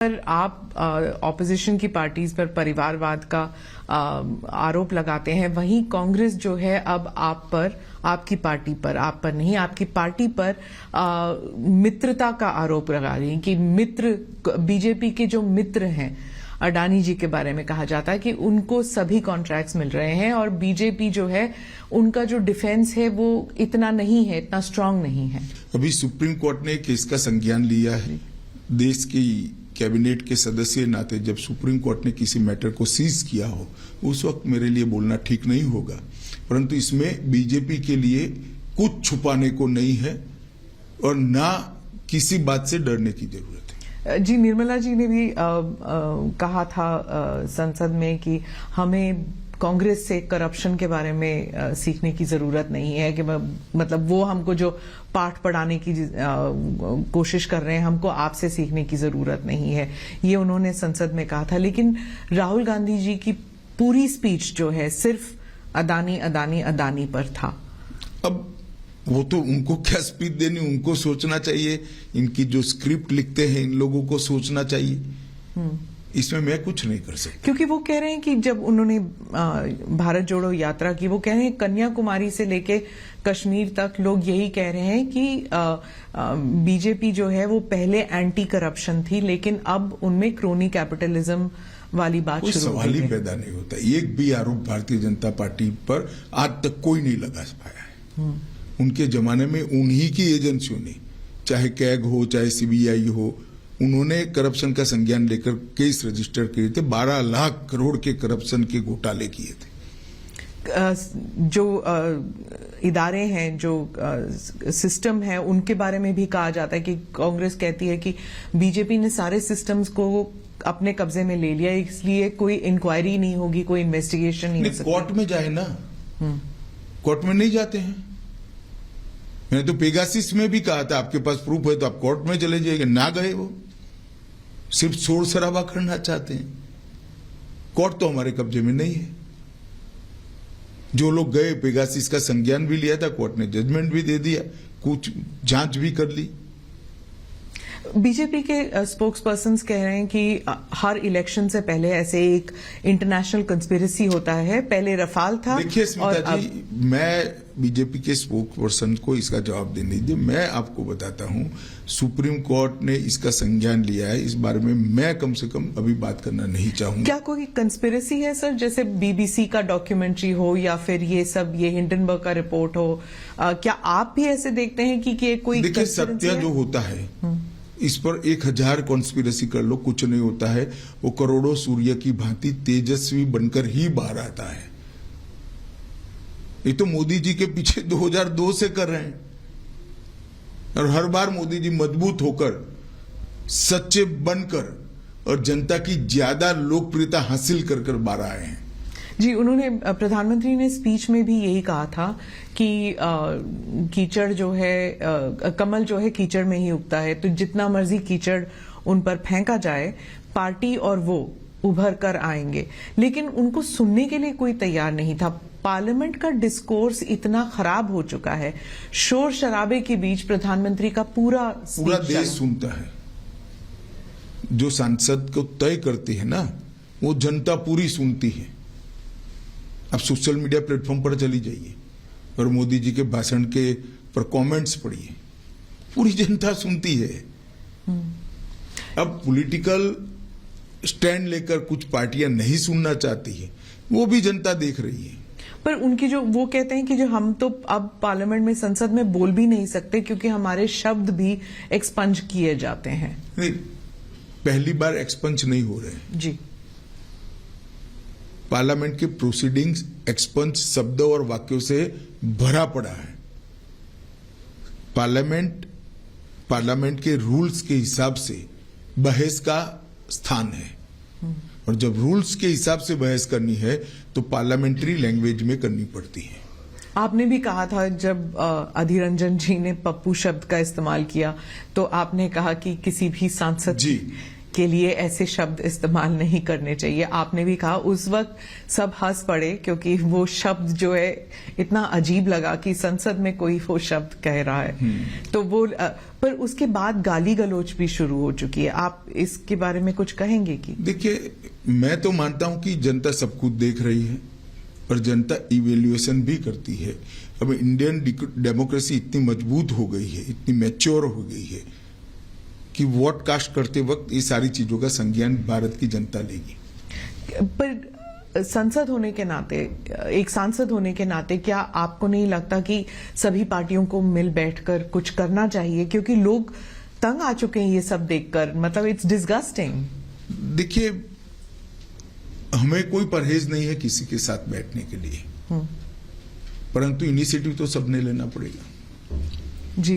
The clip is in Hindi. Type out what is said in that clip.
पर आप ऑपोजिशन की पार्टीज पर परिवारवाद का आरोप लगाते हैं, वहीं कांग्रेस जो है अब आप पर, आपकी पार्टी पर, आप पर नहीं, आपकी पार्टी पर मित्रता का आरोप लगा रही है कि मित्र, बीजेपी के जो मित्र हैं, अडानी जी के बारे में कहा जाता है कि उनको सभी कॉन्ट्रैक्ट्स मिल रहे हैं और बीजेपी जो है उनका जो डिफेंस है वो इतना नहीं है, इतना स्ट्रांग नहीं है। अभी सुप्रीम कोर्ट ने केस का संज्ञान लिया है। देश की कैबिनेट के सदस्य नाते जब सुप्रीम कोर्ट ने किसी मैटर को सीज किया हो उस वक्त मेरे लिए बोलना ठीक नहीं होगा, परंतु इसमें बीजेपी के लिए कुछ छुपाने को नहीं है और ना किसी बात से डरने की जरूरत है। जी, निर्मला जी ने भी कहा था संसद में कि हमें कांग्रेस से करप्शन के बारे में सीखने की जरूरत नहीं है, कि मतलब वो हमको जो पाठ पढ़ाने की कोशिश कर रहे हैं, हमको आपसे सीखने की जरूरत नहीं है, ये उन्होंने संसद में कहा था। लेकिन राहुल गांधी जी की पूरी स्पीच जो है सिर्फ अदानी अदानी अदानी पर था। अब वो तो उनको क्या स्पीच देनी, उनको सोचना चाहिए। इनकी जो स्क्रिप्ट लिखते हैं इन लोगों को सोचना चाहिए। इसमें मैं कुछ नहीं कर सकता, क्योंकि वो कह रहे हैं कि जब उन्होंने भारत जोड़ो यात्रा की, वो कह रहे हैं कन्याकुमारी से लेके कश्मीर तक लोग यही कह रहे हैं कि बीजेपी जो है वो पहले एंटी करप्शन थी, लेकिन अब उनमें क्रोनी कैपिटलिज्म वाली बात शुरू हो गई है। सवाल ही पैदा नहीं होता। एक भी आरोप भारतीय जनता पार्टी पर आज तक कोई नहीं लगा पाया है। उनके जमाने में उन्हीं की एजेंसियों ने, चाहे कैग हो चाहे सीबीआई हो, उन्होंने करप्शन का संज्ञान लेकर केस रजिस्टर किए थे। 12 लाख करोड़ के करप्शन के घोटाले किए थे। जो इदारे हैं, जो सिस्टम है, उनके बारे में भी कहा जाता है कि कांग्रेस कहती है कि बीजेपी ने सारे सिस्टम्स को अपने कब्जे में ले लिया, इसलिए कोई इंक्वायरी नहीं होगी, कोई इन्वेस्टिगेशन नहीं हो सकती। कोर्ट में जाए ना, कोर्ट में नहीं जाते हैं। मैंने तो पेगासिस में भी कहा था आपके पास प्रूफ है तो आप कोर्ट में चले जाइए, ना गए। वो सिर्फ शोर शराबा करना चाहते हैं। कोर्ट तो हमारे कब्जे में नहीं है। जो लोग गए, पेगासिस का संज्ञान भी लिया था, कोर्ट ने जजमेंट भी दे दिया, कुछ जांच भी कर ली। बीजेपी के स्पोक्स पर्सन्स कह रहे हैं कि हर इलेक्शन से पहले ऐसे एक इंटरनेशनल कंस्पिरेसी होता है। पहले रफाल था। देखिए स्मिता जी, मैं बीजेपी के स्पोक्स पर्सन को इसका जवाब देने दीजिए। मैं आपको बताता हूं, सुप्रीम कोर्ट ने इसका संज्ञान लिया है। इस बारे में मैं कम से कम अभी बात करना नहीं चाहूंगा। क्या कोई कंस्पिरेसी है सर, जैसे बीबीसी का डॉक्यूमेंट्री हो या फिर ये सब, ये हिंडनबर्ग का रिपोर्ट हो, क्या आप भी ऐसे देखते हैं कि कोई? देखिए, सत्य जो होता है इस पर 1000 कॉन्स्पिरेसी कर लो, कुछ नहीं होता है। वो करोड़ों सूर्य की भांति तेजस्वी बनकर ही बाहर आता है। ये तो मोदी जी के पीछे 2002 से कर रहे हैं और हर बार मोदी जी मजबूत होकर, सच्चे बनकर और जनता की ज्यादा लोकप्रियता हासिल कर बाहर आए हैं। जी, उन्होंने, प्रधानमंत्री ने स्पीच में भी यही कहा था कि कीचड़ जो है, कमल जो है कीचड़ में ही उगता है, तो जितना मर्जी कीचड़ उन पर फेंका जाए, पार्टी और वो उभर कर आएंगे। लेकिन उनको सुनने के लिए कोई तैयार नहीं था। पार्लियामेंट का डिस्कोर्स इतना खराब हो चुका है, शोर शराबे के बीच प्रधानमंत्री का पूरा देश सुनता है। जो सांसद को तय करती है ना, वो जनता पूरी सुनती है। आप सोशल मीडिया प्लेटफॉर्म पर चली जाइए और मोदी जी के भाषण के पर कमेंट्स पढ़िए, पूरी जनता सुनती है। अब पॉलिटिकल स्टैंड लेकर कुछ पार्टियां नहीं सुनना चाहती है, वो भी जनता देख रही है। पर उनकी जो, वो कहते हैं कि जो हम तो अब पार्लियामेंट में, संसद में बोल भी नहीं सकते क्योंकि हमारे शब्द भी एक्सपंज किए जाते हैं। नहीं, पहली बार एक्सपंज नहीं हो रहे जी। पार्लियामेंट के प्रोसीडिंग्स एक्सपंज शब्दों और वाक्यों से भरा पड़ा है। पार्लियामेंट के रूल्स के हिसाब से बहस का स्थान है और जब रूल्स के हिसाब से बहस करनी है तो पार्लियामेंट्री लैंग्वेज में करनी पड़ती है। आपने भी कहा था, जब अधीर रंजन जी ने पप्पू शब्द का इस्तेमाल किया तो आपने कहा कि किसी भी सांसद जी, के लिए ऐसे शब्द इस्तेमाल नहीं करने चाहिए। आपने भी कहा उस वक्त सब हंस पड़े क्योंकि वो शब्द जो है इतना अजीब लगा कि संसद में कोई वो शब्द कह रहा है। तो वो पर उसके बाद गाली गलौज भी शुरू हो चुकी है। आप इसके बारे में कुछ कहेंगे कि? देखिए, मैं तो मानता हूं कि जनता सब कुछ देख रही है और जनता इवेल्युएशन भी करती है। अब इंडियन डेमोक्रेसी इतनी मजबूत हो गई है, इतनी मैच्योर हो गई है कि वोट कास्ट करते वक्त ये सारी चीजों का संज्ञान भारत की जनता लेगी। पर संसद होने के नाते, एक सांसद होने के नाते, क्या आपको नहीं लगता कि सभी पार्टियों को मिल बैठकर कुछ करना चाहिए? क्योंकि लोग तंग आ चुके हैं ये सब देखकर, मतलब इट्स डिस्गस्टिंग। देखिए, हमें कोई परहेज नहीं है किसी के साथ बैठने के लिए, परंतु इनिशिएटिव तो सबने लेना पड़ेगा। जी